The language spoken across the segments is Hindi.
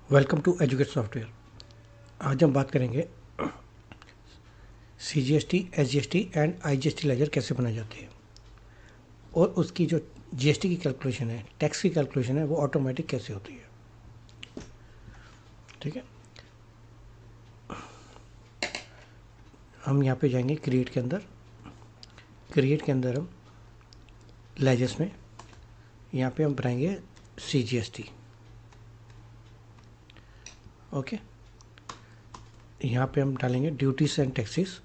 Welcome to educate software. आज हम बात करेंगे CGST, SGST and IGST ledger कैसे बनाए जाते हैं और उसकी जो GST की कैलकुलेशन है, टैक्स की कैलकुलेशन है, वो ऑटोमेटिक कैसे होती है। ठीक है, हम यहाँ पे जाएंगे क्रिएट के अंदर। क्रिएट के अंदर हम लेजर्स में यहाँ पे हम बनाएंगे CGST। ओके, यहाँ पे हम डालेंगे ड्यूटीज एंड टैक्सेस,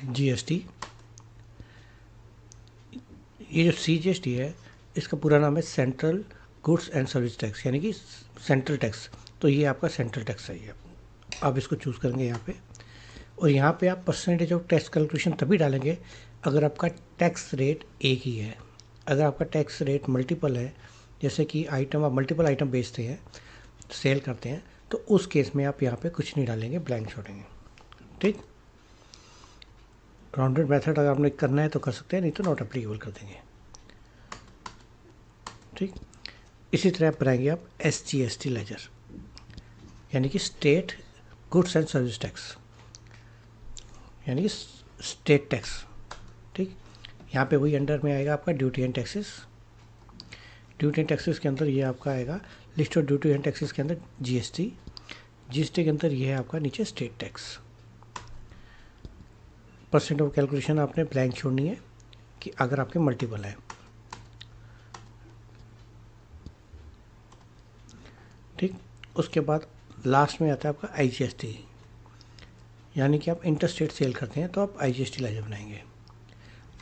GST। ये जो CGST है इसका पूरा नाम है central goods and service tax, यानी कि सेंट्रल टैक्स। तो ये आपका सेंट्रल टैक्स है। ये आप इसको चूज़ करेंगे यहाँ पे, और यहाँ पे आप परसेंटेज ऑफ टैक्स कैलकुलेशन तभी डालेंगे अगर आपका टैक्स रेट एक ही है। अगर आपका टैक्स रेट मल्टीपल है, जैसे कि आइटम आप मल्टीपल आइटम बेचते हैं, सेल करते हैं, तो उस केस में आप यहाँ पे कुछ नहीं डालेंगे, ब्लैंक छोड़ेंगे। ठीक, राउंडेड मेथड अगर आपने करना है तो कर सकते हैं, नहीं तो नॉट एप्लीकेबल कर देंगे। ठीक, इसी तरह बनाएंगे आप SGST लेजर, यानी कि state goods and service tax, यानी कि स्टेट टैक्स। ठीक, यहाँ पे वही अंडर में आएगा आपका duty and taxes. Duty and taxes के अंदर ये आपका आएगा list of duty and taxes के अंदर GST के अंदर ये है आपका नीचे state tax. Percent of calculation आपने ब्लैंक छोड़नी है कि अगर आपके मल्टीपल है। ठीक, उसके बाद लास्ट में आता है आपका IGST, यानी कि आप इंटर स्टेट सेल करते हैं तो आप IGST लेजर बनाएंगे।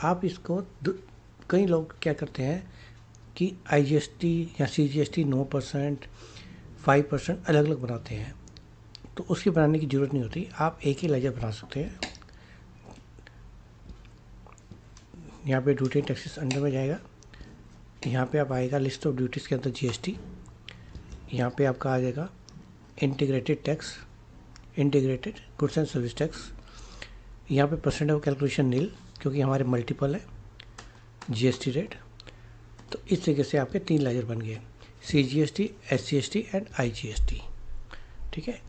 आप इसको कई लोग क्या करते हैं कि IGST या CGST 9%, 5% अलग अलग बनाते हैं, तो उसकी बनाने की ज़रूरत नहीं होती, आप एक ही लेजर बना सकते हैं। यहाँ पे ड्यूटी टैक्सेस अंडर में जाएगा, यहाँ पे आप आएगा लिस्ट ऑफ ड्यूटीज़ के अंदर GST, यहाँ पे आपका आ जाएगा integrated tax, integrated goods and service tax. यहाँ पे परसेंट ऑफ कैलकुलेशन नील, क्योंकि हमारे मल्टीपल है GST रेट। तो इस तरीके से आपके 3 लेजर बन गए, CGST, SGST एंड IGST। ठीक है,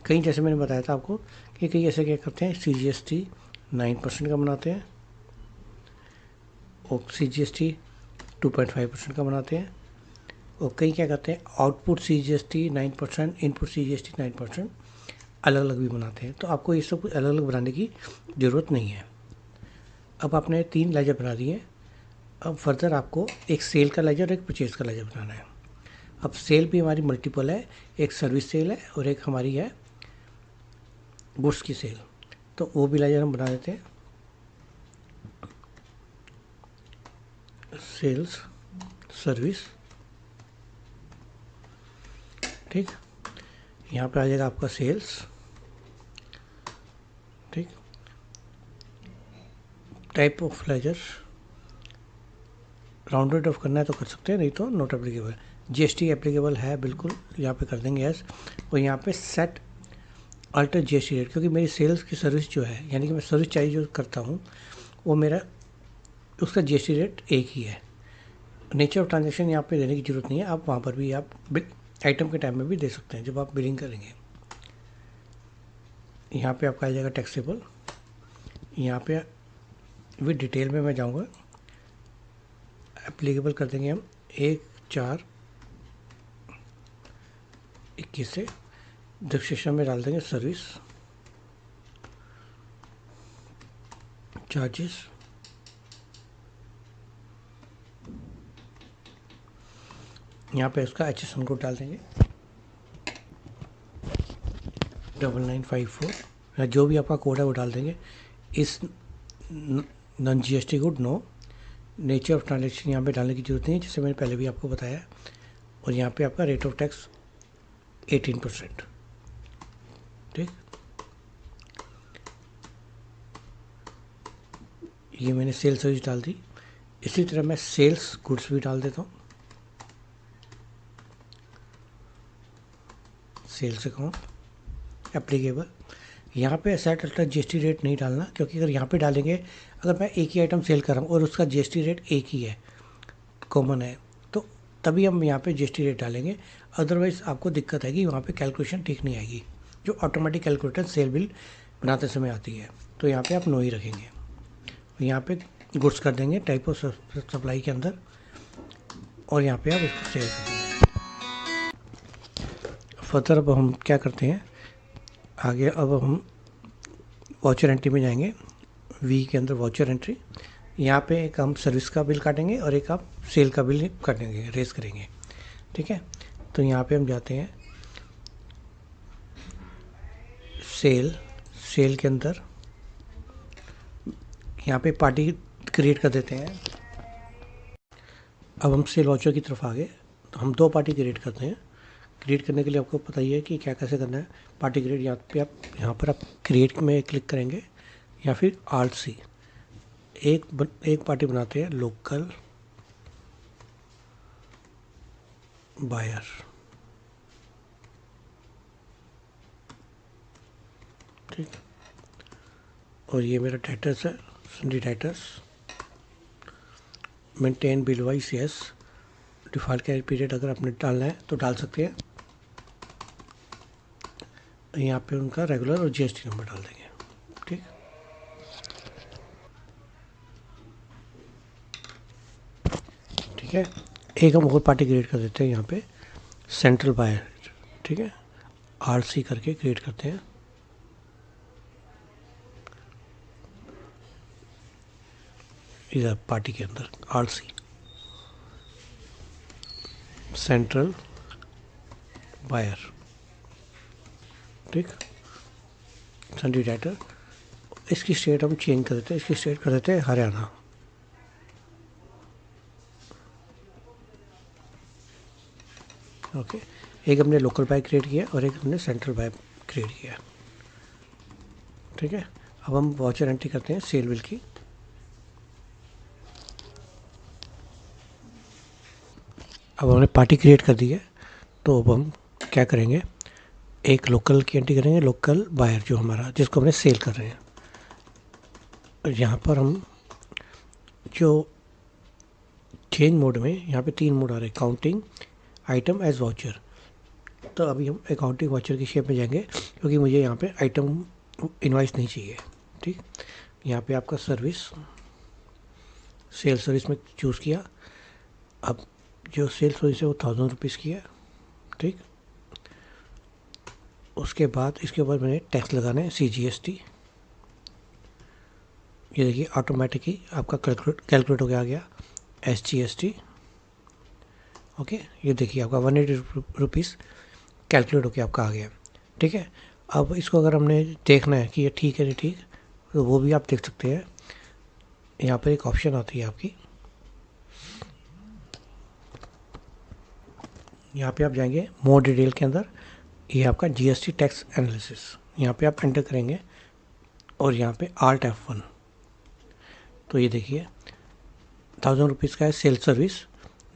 कहीं जैसे मैंने बताया था आपको कि कई ऐसे क्या करते हैं, CGST 9% का बनाते हैं और CGST 2.5% का बनाते हैं, और कई क्या करते हैं आउटपुट CGST 9%, इनपुट CGST 9% अलग अलग भी बनाते हैं। तो आपको ये सब कुछ अलग अलग बनाने की ज़रूरत नहीं है। अब आपने 3 लेजर बना दिए, अब फर्दर आपको एक सेल का लेजर और एक परचेज का लेजर बनाना है। अब सेल भी हमारी मल्टीपल है, एक सर्विस सेल है और एक हमारी है गुड्स की सेल, तो वो भी लेजर हम बना देते हैं। सेल्स सर्विस, ठीक, यहाँ पे आ जाएगा आपका सेल्स। ठीक, type of ledger rounded off करना है तो कर सकते हैं, नहीं तो नॉट एप्लीकेबल। GST एप्लीकेबल है बिल्कुल, यहाँ पे कर देंगे यस। और यहाँ पे सेट अल्टर GST रेट, क्योंकि मेरी सेल्स की सर्विस जो है, यानी कि मैं सर्विस चार्ज जो करता हूँ वो मेरा उसका GST रेट एक ही है। नेचर ऑफ ट्रांजेक्शन यहाँ पे देने की ज़रूरत नहीं है, आप वहाँ पर भी आप आइटम के टाइम में भी दे सकते हैं जब आप बिलिंग करेंगे। यहाँ पे आपका आ जाएगा टैक्सेबल, यहाँ पे विद डिटेल में मैं जाऊँगा, एप्लीकेबल कर देंगे हम 1/4/21 से। डिस्क्रिप्शन में डाल देंगे सर्विस चार्जेस, यहाँ पे उसका HSN कोड डाल देंगे 9954, या जो भी आपका कोड है वो डाल देंगे। इस non GST good no, nature of transaction यहाँ पे डालने की ज़रूरत नहीं है, जैसे मैंने पहले भी आपको बताया। और यहाँ पे आपका रेट ऑफ टैक्स 18%। ठीक, ये मैंने सेल्स सर्विस डाल दी। इसी तरह मैं सेल्स गुड्स भी डाल देता हूँ, सेल्स अकाउंट एप्लीकेबल। यहाँ पे सेट अल्टर GST रेट नहीं डालना, क्योंकि अगर यहाँ पे डालेंगे, अगर मैं एक ही आइटम सेल कर रहा हूँ और उसका GST रेट एक ही है, कॉमन है, तो तभी हम यहाँ पे जीएसटी रेट डालेंगे, अदरवाइज़ आपको दिक्कत आएगी, वहाँ पे कैलकुलेशन ठीक नहीं आएगी, जो ऑटोमेटिक कैलकुलेटर सेल बिल बनाते समय आती है। तो यहाँ पे आप नो ही रखेंगे, यहाँ पे गुड्स कर देंगे टाइप ऑफ सप्लाई के अंदर, और यहाँ पे आप इसको सेल कर देंगे। फर्दर अब हम क्या करते हैं आगे, अब हम वाउचर एंट्री में जाएंगे, वी के अंदर वाउचर एंट्री। यहाँ पे एक हम सर्विस का बिल काटेंगे और एक आप सेल का बिल काटेंगे, रेस करेंगे, ठीक है। तो यहाँ पे हम जाते हैं सेल के अंदर, यहाँ पे पार्टी क्रिएट कर देते हैं। अब हम सेल वाउचर की तरफ आ गए, तो हम 2 पार्टी क्रिएट करते हैं। क्रिएट करने के लिए आपको पता ही है कि क्या कैसे करना है। पार्टी क्रिएट, यहाँ पर आप क्रिएट में क्लिक करेंगे या फिर आल्ट सी, एक पार्टी बनाते हैं लोकल बायर, ठीक। और ये मेरा टाइटस है, Sandy Titus. Maintain bill wise yes, default carry period अगर आपने डालना है तो डाल सकते हैं। यहाँ पे उनका रेगुलर और जीएसटी नंबर डाल देंगे, ठीक। ठीक है, एक हम और पार्टी क्रिएट कर देते हैं यहाँ पे सेंट्रल बायर, ठीक है, आरसी करके क्रिएट करते हैं। इधर पार्टी के अंदर आरसी सेंट्रल बायर, ठीक, सन्डी डाइटर। इसकी स्टेट हम चेंज कर देते हैं, इसकी स्टेट कर देते हैं हरियाणा, ओके। एक हमने लोकल बाय क्रिएट किया और एक हमने सेंट्रल बाय क्रिएट किया, ठीक है। अब हम वाउचर एंट्री करते हैं सेल बिल की। अब हमने पार्टी क्रिएट कर दी है, तो अब हम क्या करेंगे, एक लोकल की एंट्री करेंगे, लोकल बायर जो हमारा, जिसको हमने सेल कर रहे हैं। यहाँ पर हम जो चेंज मोड में, यहाँ पे 3 मोड आ रहे हैं, काउंटिंग, आइटम, एज वाउचर। तो अभी हम अकाउंटिंग वाउचर की शेप में जाएंगे, क्योंकि मुझे यहाँ पे आइटम इनवाइस नहीं चाहिए, ठीक। यहाँ पे आपका सर्विस, सेल सर्विस में चूज़ किया। अब जो सेल सर्विस है वो 1000 रुपीज़ की है, ठीक। उसके बाद इसके ऊपर मैंने टैक्स लगाना है CGST। ये देखिए ऑटोमेटिक ही आपका कैलकुलेट हो गया, आ गया SGST, ओके। ये देखिए आपका 180 रुपीज़ कैलकुलेट होकर आपका आ गया, ठीक है। अब इसको अगर हमने देखना है कि ये ठीक है नहीं ठीक, तो वो भी आप देख सकते हैं। यहाँ पर एक ऑप्शन आती है आपकी, यहाँ पे आप जाएंगे मोर डिटेल के अंदर, ये आपका GST टैक्स एनालिसिस, यहाँ पे आप एंटर करेंगे और यहाँ पे Alt F1। तो ये देखिए 1000 रुपीज़ का है सेल सर्विस,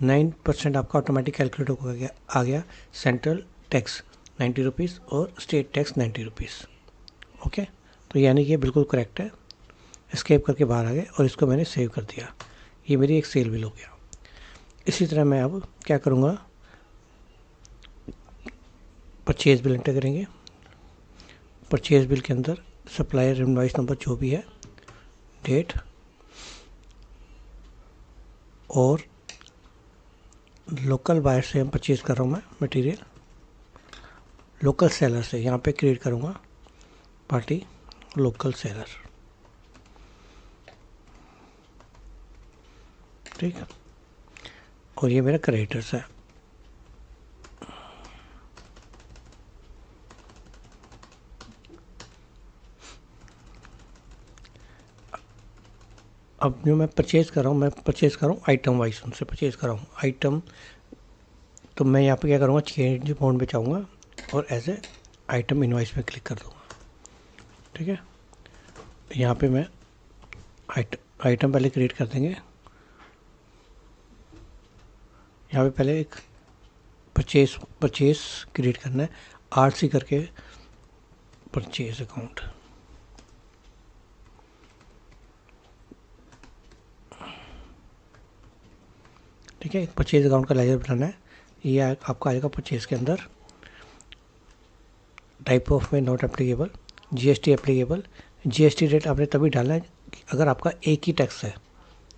9% आपका ऑटोमेटिक कैलकुलेट हो गया, आ गया। सेंट्रल टैक्स 90 रुपीज़ और स्टेट टैक्स 90 रुपीज़, ओके। तो यानी कि बिल्कुल करेक्ट है। एस्केप करके बाहर आ गए और इसको मैंने सेव कर दिया, ये मेरी एक सेल बिल हो गया। इसी तरह मैं अब क्या करूँगा, परचेज बिल एंटर करेंगे। परचेज बिल के अंदर सप्लायर इनवॉइस नंबर जो भी है, डेट, और लोकल बायर से हम परचेज़ कर रहा हूँ मैं मटेरियल, लोकल सेलर से यहाँ पे क्रिएट करूँगा पार्टी लोकल सेलर, ठीक है। और ये मेरा क्रेडिटर्स है। अब जो मैं परचेज़ कर रहा हूँ, मैं परचेज़ कर रहा हूँ आइटम वाइज, उनसे परचेज़ कर रहा हूँ आइटम। तो मैं यहाँ पे क्या करूँगा, चेंज मोड में जाऊँगा और एज ए आइटम इनवाइस पे क्लिक कर दूँगा, ठीक है। यहाँ पे मैं आइटम पहले क्रिएट कर देंगे। यहाँ पे पहले एक परचेज क्रिएट करना है, RC करके परचेज अकाउंट, ठीक है, परचेज अकाउंट का लेजर बनाना है। ये आपका आएगा परचेज के अंदर, टाइप ऑफ में not applicable, GST applicable. GST rate आपने तभी डालना है अगर आपका एक ही टैक्स है,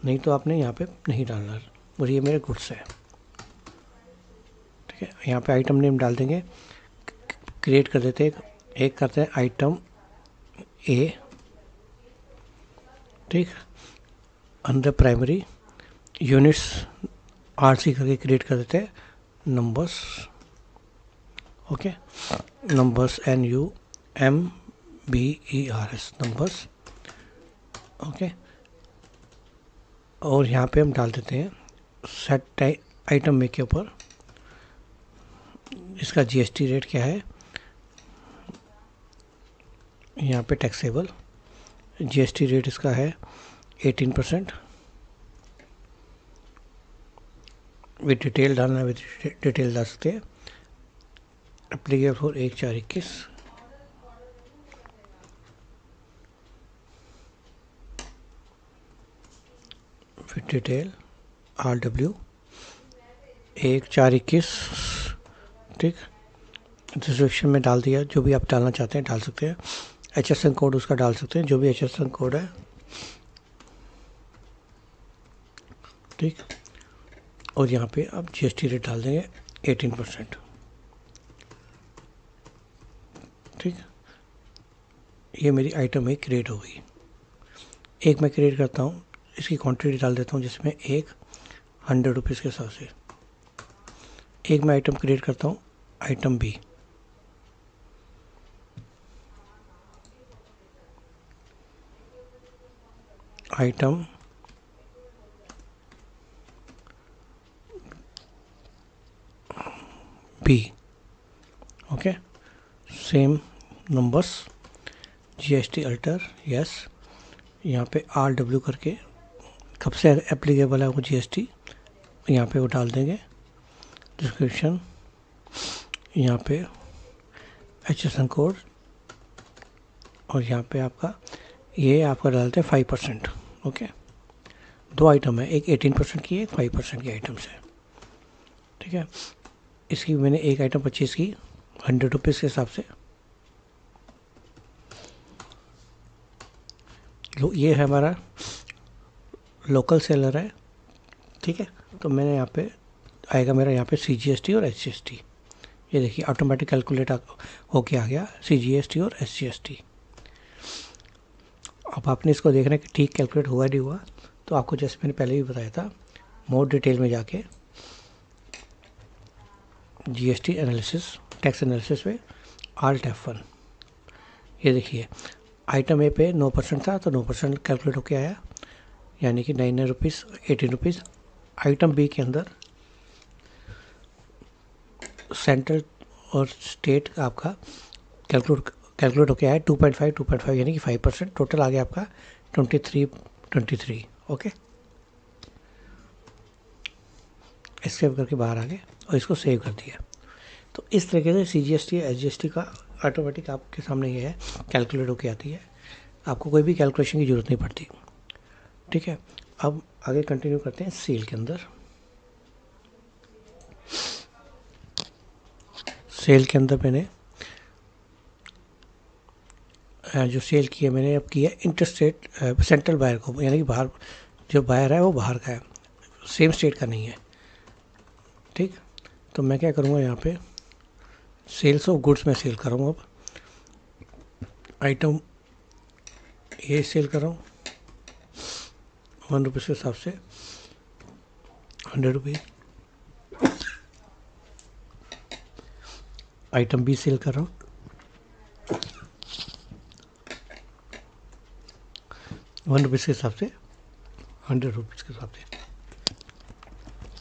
नहीं तो आपने यहाँ पे नहीं डालना। और ये मेरे गुड्स है। ठीक है, यहाँ पे आइटम नेम डाल देंगे, क्रिएट कर देते हैं, एक करते हैं आइटम ए। ठीक, अंडर प्राइमरी यूनिट्स आरसी करके क्रिएट कर देते हैं numbers. Okay, numbers NUMBERS numbers. Okay, और यहाँ पे हम डाल देते हैं सेट आइटम में के ऊपर इसका जीएसटी रेट क्या है। यहाँ पे टैक्सेबल जीएसटी रेट इसका है 18%। विद डिटेल डालना है, विद डिटेल डाल सकते हैं। Applicable for 1/4/21। With detail RW 1/4/21। ठीक, डिस्क्रिप्शन में डाल दिया, जो भी आप डालना चाहते हैं डाल सकते हैं। HSN कोड उसका डाल सकते हैं, जो भी HSN कोड है। ठीक, और यहाँ पे आप जीएसटी रेट डाल देंगे 18%। ठीक, ये मेरी आइटम एक क्रिएट हो गई। एक मैं क्रिएट करता हूँ, इसकी क्वांटिटी डाल देता हूँ जिसमें एक 100 रुपीज़ के हिसाब से। एक मैं आइटम क्रिएट करता हूँ, item B. Item B. Okay, same numbers, GST alter yes. यहाँ पे RW करके कब से एप्लीकेबल है वो जीएसटी, यहाँ पे वो डाल देंगे। डिस्क्रिप्शन यहाँ पे HSN कोड, और यहाँ पे आपका ये आपका डालते हैं 5%। ओके, दो आइटम है, एक 18% की है, एक 5% की आइटम से। ठीक है, इसकी मैंने एक आइटम परचेज़ की 100 रुपीज़ के हिसाब से। ये है हमारा लोकल सेलर है। ठीक है, तो मैंने यहाँ पे आएगा मेरा यहाँ पे CGST और SGST। ये देखिए ऑटोमेटिक कैलकुलेट होके आ गया CGST और SGST। अब आपने इसको देखना है कि ठीक कैलकुलेट हुआ नहीं हुआ, तो आपको जैसे मैंने पहले भी बताया था, मोर डिटेल में जाके जीएसटी एनालिसिस, टैक्स एनालिसिस में Alt F1। ये देखिए आइटम ए पे 9% था, तो 9% कैलकुलेट होके आया, यानी कि 9 रुपीज़ 18 रुपीज़। आइटम बी के अंदर सेंट्रल और स्टेट का आपका कैलकुलेट होके आया 2.5 यानी कि 5%। टोटल आ गया आपका 23। ओके, सेव करके बाहर आ गए और इसको सेव कर दिया। तो इस तरीके से CGST SGST का ऑटोमेटिक आपके सामने ये है, कैलकुलेट होके आती है, आपको कोई भी कैलकुलेशन की ज़रूरत नहीं पड़ती। ठीक है, अब आगे कंटिन्यू करते हैं सेल के अंदर। सेल के अंदर मैंने जो सेल की है मैंने अब की है इंटरस्टेट सेंट्रल बायर को, यानी कि बाहर जो बायर है वो बाहर का है, सेम स्टेट का नहीं है। ठीक, तो मैं क्या करूँगा, यहाँ पे सेल्स ऑफ गुड्स में सेल करूँगा। अब आइटम ये सेल कर रहा हूँ 1 रुपीज़ के हिसाब से 100 रुपीज़। आइटम बी सेल कर रहा हूँ 1 रुपीज़ के हिसाब से 100 रुपीज़ के हिसाब से।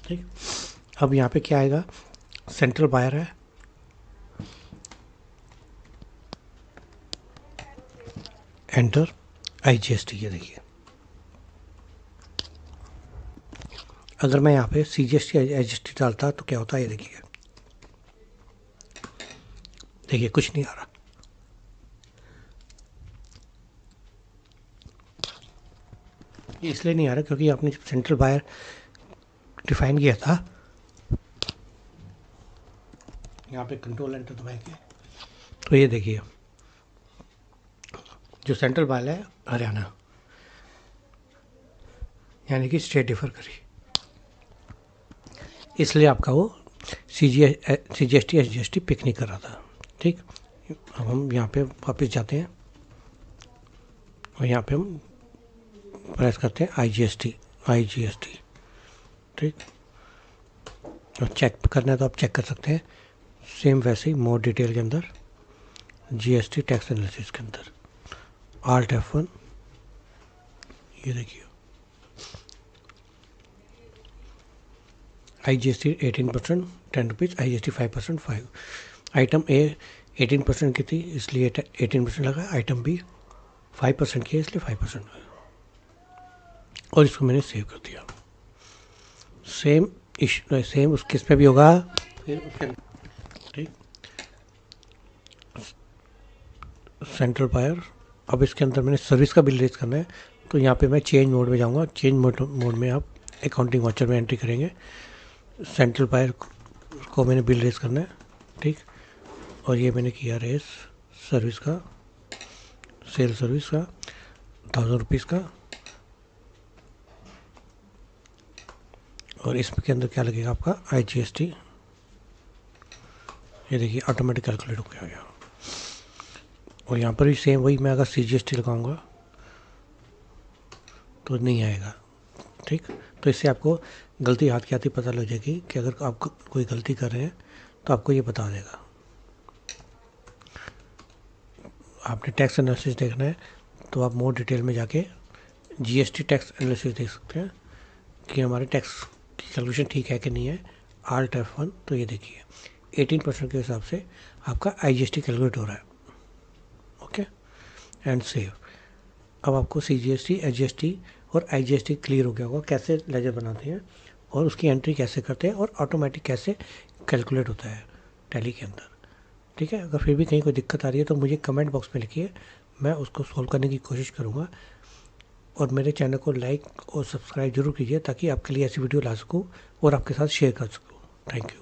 ठीक, अब यहाँ पे क्या आएगा, सेंट्रल बायर है, एंटर IGST। ये देखिए अगर मैं यहाँ पे CGST SGST डालता तो क्या होता है, ये देखिए कुछ नहीं आ रहा। इसलिए नहीं आ रहा क्योंकि आपने सेंट्रल बायर डिफाइन किया था। यहाँ पे कंट्रोल एंटर दबाएंगे तो ये देखिए जो सेंट्रल बाल है हरियाणा, यानी कि स्टेट डिफर करी, इसलिए आपका वो CGST SGST पिक नहीं कर रहा था। ठीक, अब हम यहाँ पे वापस जाते हैं और यहाँ पे हम प्रेस करते हैं IGST। ठीक, और चेक करना है तो आप चेक कर सकते हैं, सेम वैसे ही मोर डिटेल के अंदर GST टैक्स एनालिसिस के अंदर Alt F1, ये देखिए IGST 18% 10 rupees, IGST 5% 5। Item A 18% की थी इसलिए 18% लगा, आइटम B 5% की है इसलिए 5%, और इसको मैंने सेव कर दिया। सेम उस किस पे भी होगा फिर उसके, ठीक, सेंट्रल बायर। अब इसके अंदर मैंने सर्विस का बिल रेज करना है तो यहाँ पे मैं चेंज मोड में जाऊँगा। चेंज मोड में आप अकाउंटिंग वाउचर में एंट्री करेंगे, सेंट्रल बायर को मैंने बिल रेज करना है। ठीक, और ये मैंने किया रेज सर्विस का, सेल सर्विस का 1000 रुपीज़ का, और इसके अंदर क्या लगेगा आपका IGST, ये देखिए ऑटोमेटिक कैलकुलेट हो गया। और यहाँ पर भी सेम वही, मैं अगर CGST लगाऊंगा तो नहीं आएगा। ठीक, तो इससे आपको गलती हाथ की आती पता लग जाएगी कि अगर आप कोई गलती कर रहे हैं तो आपको ये बता देगा। आपने टैक्स एनालिसिस देखना है तो आप मोर डिटेल में जाके GST टैक्स एनालिसिस देख सकते हैं कि हमारे टैक्स की कैलकुलेशन ठीक है कि नहीं है। Alt F1, तो ये देखिए 18% के हिसाब से आपका IGST कैलकुलेट हो रहा है। Okay, and save. अब आपको CGST SGST और IGST क्लियर हो गया होगा कैसे लेजर बनाते हैं और उसकी एंट्री कैसे करते हैं और ऑटोमेटिक कैसे कैलकुलेट होता है टैली के अंदर। ठीक है, अगर फिर भी कहीं कोई दिक्कत आ रही है तो मुझे कमेंट बॉक्स में लिखिए, मैं उसको सॉल्व करने की कोशिश करूँगा। और मेरे चैनल को लाइक और सब्सक्राइब जरूर कीजिए ताकि आपके लिए ऐसी वीडियो ला सकूँ और आपके साथ शेयर कर सकूँ। Thank you.